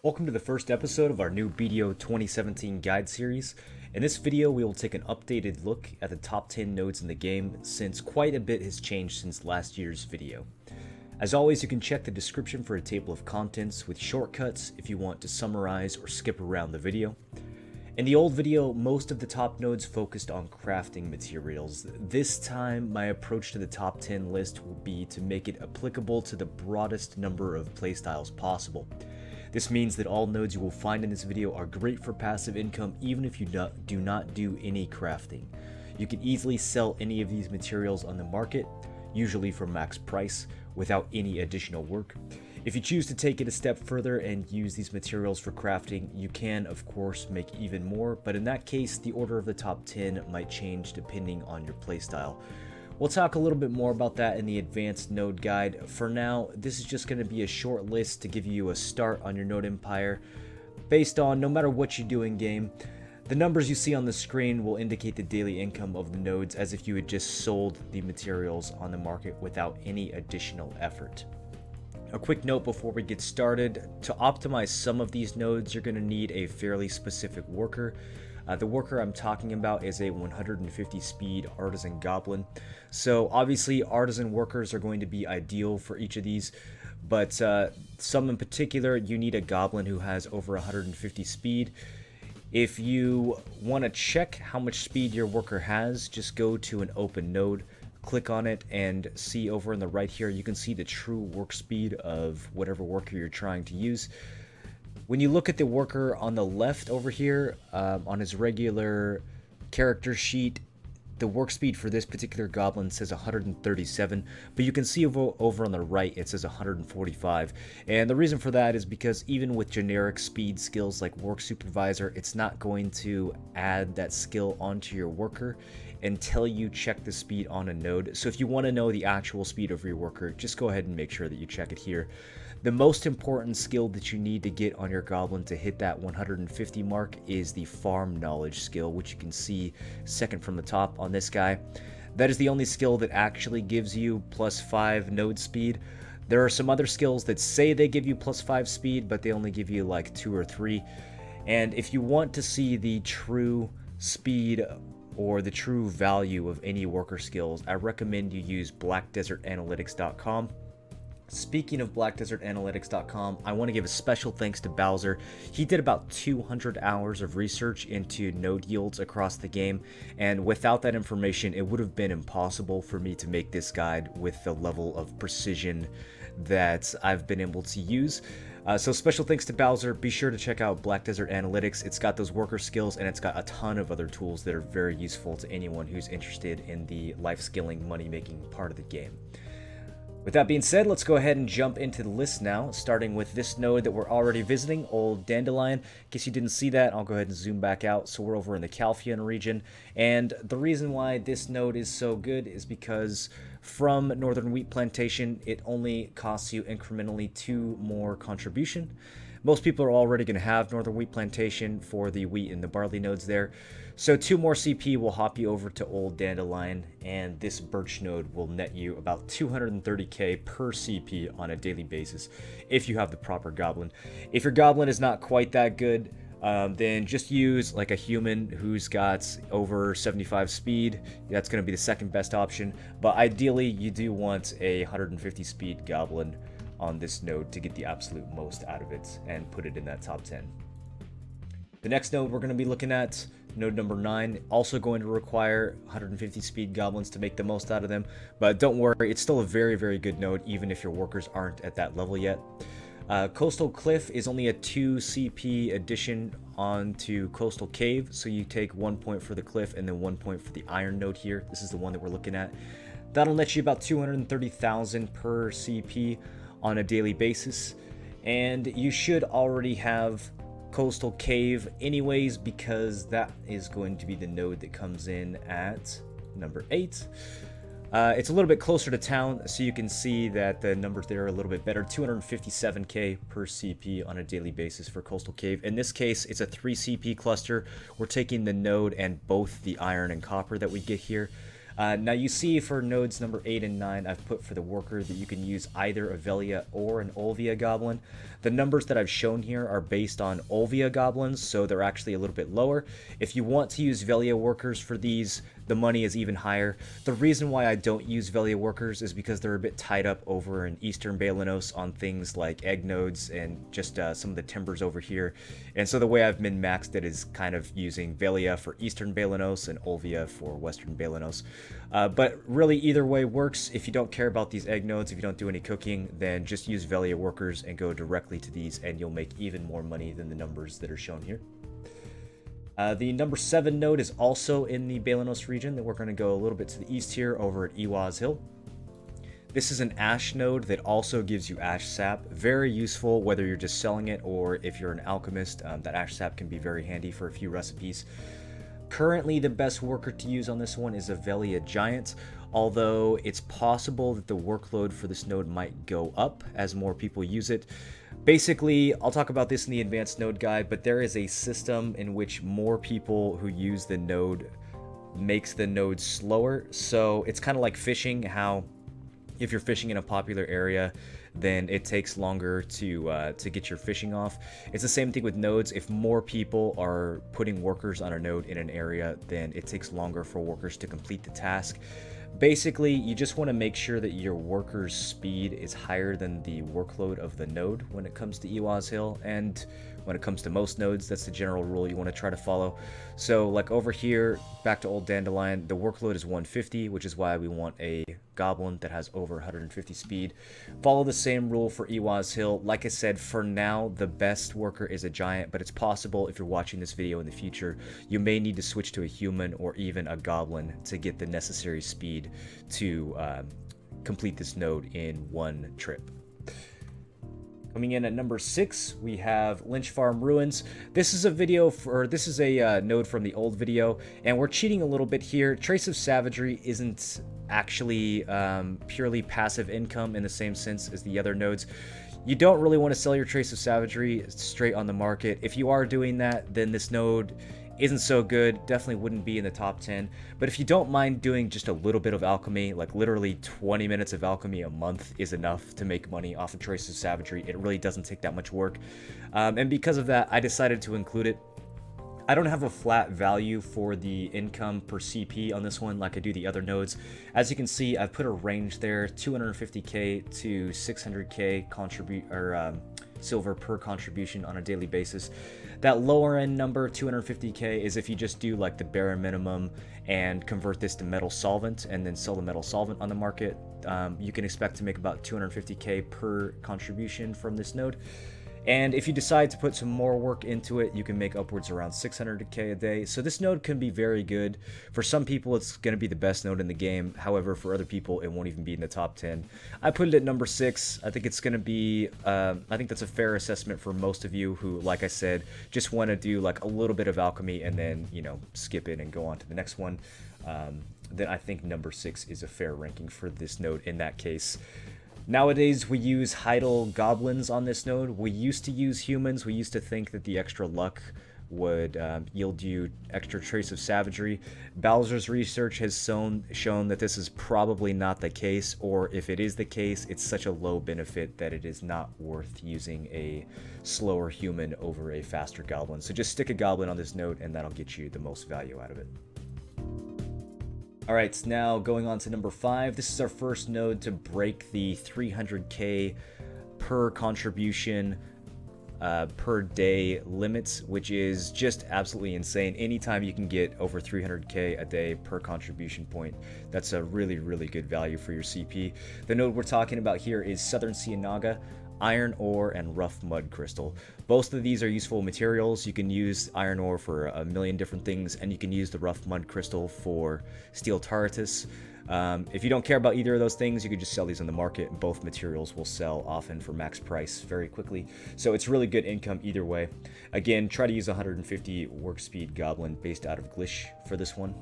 Welcome to the first episode of our new BDO 2017 guide series. In this video, we will take an updated look at the top 10 nodes in the game since quite a bit has changed since last year's video. As always, you can check the description for a table of contents with shortcuts if you want to summarize or skip around the video. In the old video, most of the top nodes focused on crafting materials. This time, my approach to the top 10 list will be to make it applicable to the broadest number of playstyles possible. This means that all nodes you will find in this video are great for passive income even if you do not do any crafting. You can easily sell any of these materials on the market, usually for max price, without any additional work. If you choose to take it a step further and use these materials for crafting, you can of course make even more, but in that case the order of the top 10 might change depending on your playstyle. We'll talk a little bit more about that in the advanced node guide. For now, this is just going to be a short list to give you a start on your node empire based on no matter what you do in game. The numbers you see on the screen will indicate the daily income of the nodes as if you had just sold the materials on the market without any additional effort. A quick note before we get started, to optimize some of these nodes you're going to need a fairly specific worker. The worker I'm talking about is a 150 speed artisan goblin. So obviously artisan workers are going to be ideal for each of these, but some in particular you need a goblin who has over 150 speed. If you want to check how much speed your worker has, just go to an open node, click on it, and see over on the right here, you can see the true work speed of whatever worker you're trying to use. When you look at the worker on the left over here, on his regular character sheet, the work speed for this particular goblin says 137, but you can see over on the right it says 145. And the reason for that is because even with generic speed skills like work supervisor, it's not going to add that skill onto your worker until you check the speed on a node. So if you want to know the actual speed of your worker, just go ahead and make sure that you check it here. The most important skill that you need to get on your goblin to hit that 150 mark is the farm knowledge skill, which you can see second from the top on this guy. That is the only skill that actually gives you +5 node speed. There are some other skills that say they give you +5 speed, but they only give you like 2 or 3. And if you want to see the true speed or the true value of any worker skills, I recommend you use blackdesertanalytics.com. Speaking of blackdesertanalytics.com, I want to give a special thanks to Balzor. He did about 200 hours of research into node yields across the game, and without that information, it would have been impossible for me to make this guide with the level of precision that I've been able to use. So special thanks to Balzor. Be sure to check out Black Desert Analytics. It's got those worker skills, and it's got a ton of other tools that are very useful to anyone who's interested in the life skilling, money-making part of the game. With that being said, let's go ahead and jump into the list now, starting with this node that we're already visiting, Old Dandelion. In case you didn't see that, I'll go ahead and zoom back out. So we're over in the Calphian region, and the reason why this node is so good is because from Northern Wheat Plantation, it only costs you incrementally 2 more contribution. Most people are already going to have Northern Wheat Plantation for the wheat and the barley nodes there. So 2 more CP will hop you over to Old Dandelion, and this Birch node will net you about 230k per CP on a daily basis if you have the proper goblin. If your goblin is not quite that good, then just use like a human who's got over 75 speed. That's going to be the second best option, but ideally you do want a 150 speed goblin on this node to get the absolute most out of it and put it in that top 10. The next node we're going to be looking at, node number 9, also going to require 150 speed goblins to make the most out of them, but don't worry, it's still a very, very good node even if your workers aren't at that level yet. Coastal Cliff is only a 2 CP addition onto Coastal Cave, so you take 1 point for the cliff and then 1 point for the iron node here. This is the one that we're looking at. That'll net you about 230,000 per CP on a daily basis, and you should already have Coastal Cave anyways, because that is going to be the node that comes in at number 8. It's a little bit closer to town, so you can see that the numbers there are a little bit better. 257k per CP on a daily basis for Coastal Cave. In this case, it's a 3 CP cluster. We're taking the node and both the iron and copper that we get here. Now you see for nodes number 8 and 9, I've put for the worker that you can use either a Velia or an Olvia Goblin. The numbers that I've shown here are based on Olvia Goblins, so they're actually a little bit lower. If you want to use Velia workers for these, the money is even higher. The reason why I don't use Velia workers is because they're a bit tied up over in Eastern Balanos on things like egg nodes and just some of the timbers over here. And so the way I've min-maxed it is kind of using Velia for Eastern Balanos and Olvia for Western Balanos. But really either way works. If you don't care about these egg nodes, if you don't do any cooking, then just use Velia workers and go directly to these and you'll make even more money than the numbers that are shown here. The number 7 node is also in the Balanos region. That we're going to go a little bit to the east here over at Ehwaz Hill. This is an ash node that also gives you ash sap. Very useful whether you're just selling it or if you're an alchemist. That ash sap can be very handy for a few recipes. Currently, the best worker to use on this one is a Velia Giant, although it's possible that the workload for this node might go up as more people use it. Basically, I'll talk about this in the advanced node guide, but there is a system in which more people who use the node makes the node slower. So it's kind of like fishing, how if you're fishing in a popular area, then it takes longer to get your fishing off. It's the same thing with nodes. If more people are putting workers on a node in an area, then it takes longer for workers to complete the task. Basically, you just want to make sure that your worker's speed is higher than the workload of the node when it comes to Ehwaz Hill, and when it comes to most nodes, that's the general rule you want to try to follow. So like over here, back to old Dandelion, the workload is 150, which is why we want a goblin that has over 150 speed. Follow the same rule for Ehwaz Hill. Like I said, for now, the best worker is a giant, but it's possible if you're watching this video in the future, you may need to switch to a human or even a goblin to get the necessary speed to complete this node in one trip. Coming in at number 6, we have Lynch Farm Ruins. This is a node from the old video, and we're cheating a little bit here. Trace of Savagery isn't actually purely passive income in the same sense as the other nodes. You don't really want to sell your Trace of Savagery straight on the market. If you are doing that, then this node isn't so good, definitely wouldn't be in the top 10. But if you don't mind doing just a little bit of alchemy, like literally 20 minutes of alchemy a month is enough to make money off of Trace of Savagery. It really doesn't take that much work. And because of that, I decided to include it. I don't have a flat value for the income per CP on this one like I do the other nodes. As you can see, I've put a range there, 250k to 600k silver per contribution on a daily basis. That lower end number, 250k, is if you just do like the bare minimum and convert this to metal solvent and then sell the metal solvent on the market. You can expect to make about 250k per contribution from this node. And if you decide to put some more work into it, you can make upwards around 600k a day. So this node can be very good. For some people, it's going to be the best node in the game. However, for other people, it won't even be in the top 10. I put it at number 6. I think it's going to be, I think that's a fair assessment for most of you who, like I said, just want to do like a little bit of alchemy and then, you know, skip it and go on to the next one. Then I think number 6 is a fair ranking for this node in that case. Nowadays, we use Untitled Goblins on this node. We used to use humans. We used to think that the extra luck would yield you extra Trace of Savagery. Balzor's research has shown that this is probably not the case, or if it is the case, it's such a low benefit that it is not worth using a slower human over a faster goblin. So just stick a goblin on this node, and that'll get you the most value out of it. Alright, now going on to number 5. This is our first node to break the 300k per contribution per day limits, which is just absolutely insane. Anytime you can get over 300k a day per contribution point, that's a really, really good value for your CP. The node we're talking about here is Southern Cienaga, iron ore, and rough mud crystal. Both of these are useful materials. You can use iron ore for a million different things, and you can use the rough mud crystal for steel taratus. If you don't care about either of those things, you can just sell these on the market, and both materials will sell often for max price very quickly. So it's really good income either way. Again, try to use 150 work speed goblin based out of Glitch for this one.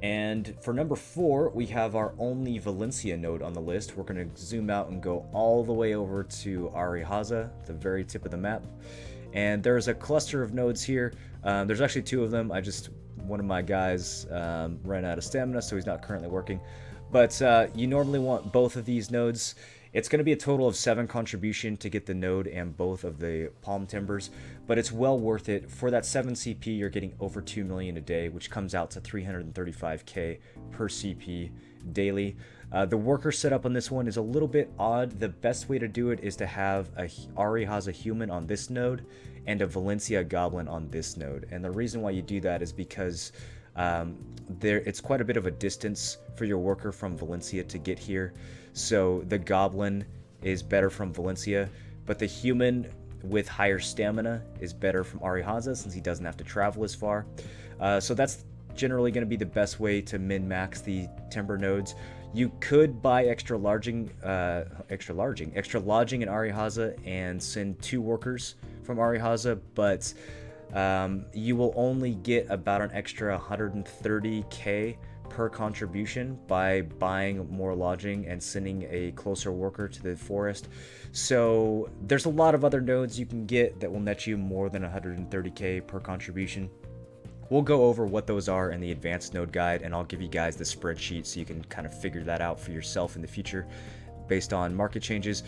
And for number 4, we have our only Valencia node on the list. We're going to zoom out and go all the way over to Areha, the very tip of the map. And there's a cluster of nodes here. There's actually 2 of them. I just one of my guys ran out of stamina, so he's not currently working. But you normally want both of these nodes. It's going to be a total of 7 contribution to get the node and both of the palm timbers, but it's well worth it. For that 7 CP, you're getting over 2 million a day, which comes out to 335k per CP daily. The worker setup on this one is a little bit odd. The best way to do it is to have a Areha human on this node and a Valencia goblin on this node. And the reason why you do that is because it's quite a bit of a distance for your worker from Valencia to get here. So the goblin is better from Valencia, but the human with higher stamina is better from Areha since he doesn't have to travel as far. So that's generally going to be the best way to min-max the timber nodes. You could buy extra lodging in Areha and send 2 workers from Areha, but you will only get about an extra 130k per contribution by buying more lodging and sending a closer worker to the forest. So there's a lot of other nodes you can get that will net you more than 130k per contribution. We'll go over what those are in the advanced node guide, and I'll give you guys the spreadsheet so you can kind of figure that out for yourself in the future based on market changes.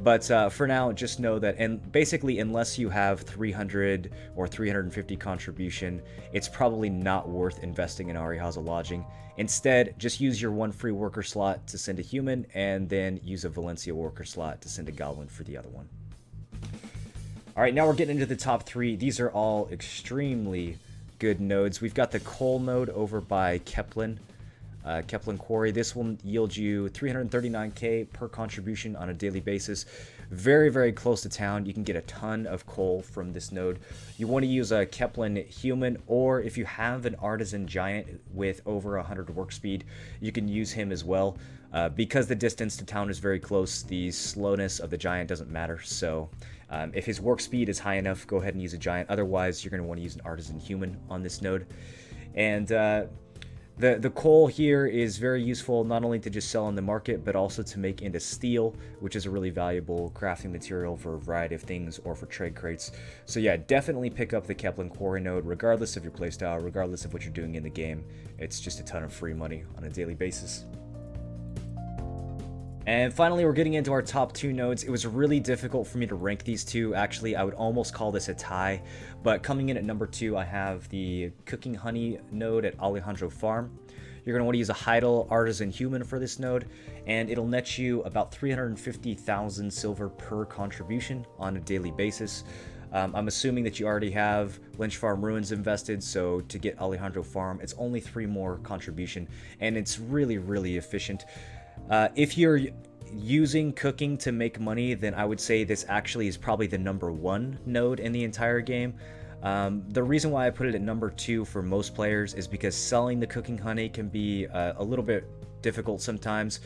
But for now, just know that, and basically, unless you have 300 or 350 contribution, it's probably not worth investing in Areha lodging. Instead, just use your 1 free worker slot to send a human, and then use a Valencia worker slot to send a goblin for the other one. All right, now we're getting into the top 3. These are all extremely good nodes. We've got the coal node over by Keplan. Keplan Quarry. This will yield you 339k per contribution on a daily basis. Very, very close to town. You can get a ton of coal from this node. You want to use a Keplan human, or if you have an artisan giant with over 100 work speed, you can use him as well. Because the distance to town is very close, the slowness of the giant doesn't matter. So if his work speed is high enough, go ahead and use a giant. Otherwise, you're going to want to use an artisan human on this node. And the coal here is very useful, not only to just sell on the market, but also to make into steel, which is a really valuable crafting material for a variety of things or for trade crates. So yeah, definitely pick up the Keplan Quarry node, regardless of your playstyle, regardless of what you're doing in the game. It's just a ton of free money on a daily basis. And finally, we're getting into our top 2 nodes. It was really difficult for me to rank these 2. Actually, I would almost call this a tie. But coming in at number 2, I have the Cooking Honey node at Alejandro Farm. You're going to want to use a Heidel Artisan Human for this node, and it'll net you about 350,000 silver per contribution on a daily basis. I'm assuming that you already have Lynch Farm Ruins invested, so to get Alejandro Farm, it's only 3 more contribution, and it's really, really efficient. If you're using cooking to make money, then I would say this actually is probably the number 1 node in the entire game. The reason why I put it at number 2 for most players is because selling the cooking honey can be a little bit difficult sometimes.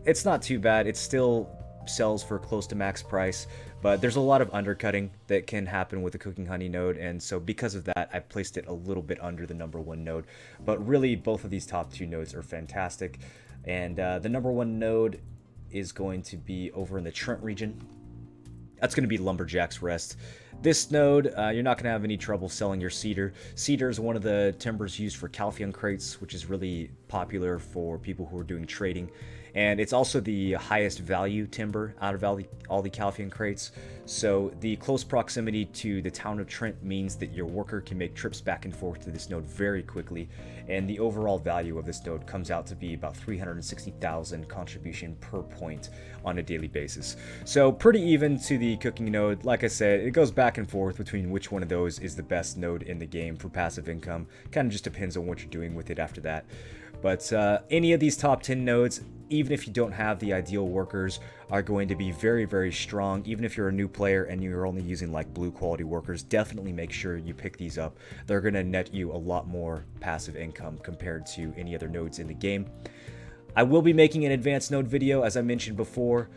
It's not too bad. It still sells for close to max price, but there's a lot of undercutting that can happen with the cooking honey node, and so because of that, I placed it a little bit under the number 1 node. But really, both of these top 2 nodes are fantastic. And the number 1 node is going to be over in the Trent region. That's going to be Lumberjack's Rest. This node, you're not going to have any trouble selling your cedar. Cedar is one of the timbers used for Calphion crates, which is really popular for people who are doing trading. And it's also the highest value timber out of all the Calphion crates. So the close proximity to the town of Trent means that your worker can make trips back and forth to this node very quickly. And the overall value of this node comes out to be about 360,000 contribution per point on a daily basis. So pretty even to the cooking node. Like I said, it goes back and forth between which one of those is the best node in the game for passive income. Kind of just depends on what you're doing with it after that. But any of these top 10 nodes, even if you don't have the ideal workers, are going to be very, very strong. Even if you're a new player and you're only using like blue quality workers, definitely make sure you pick these up. They're going to net you a lot more passive income compared to any other nodes in the game. I will be making an advanced node video, as I mentioned before,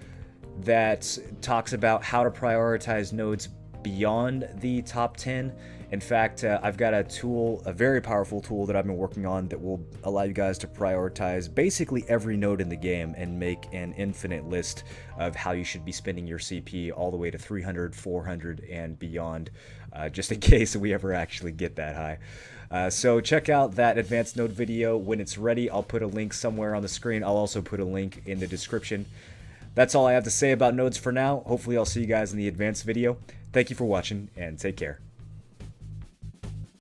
that talks about how to prioritize nodes beyond the top 10. In fact, I've got a tool, a very powerful tool that I've been working on that will allow you guys to prioritize basically every node in the game and make an infinite list of how you should be spending your CP all the way to 300, 400, and beyond, just in case we ever actually get that high. So check out that advanced node video when it's ready. I'll put a link somewhere on the screen. I'll also put a link in the description. That's all I have to say about nodes for now. Hopefully I'll see you guys in the advanced video. Thank you for watching, and take care.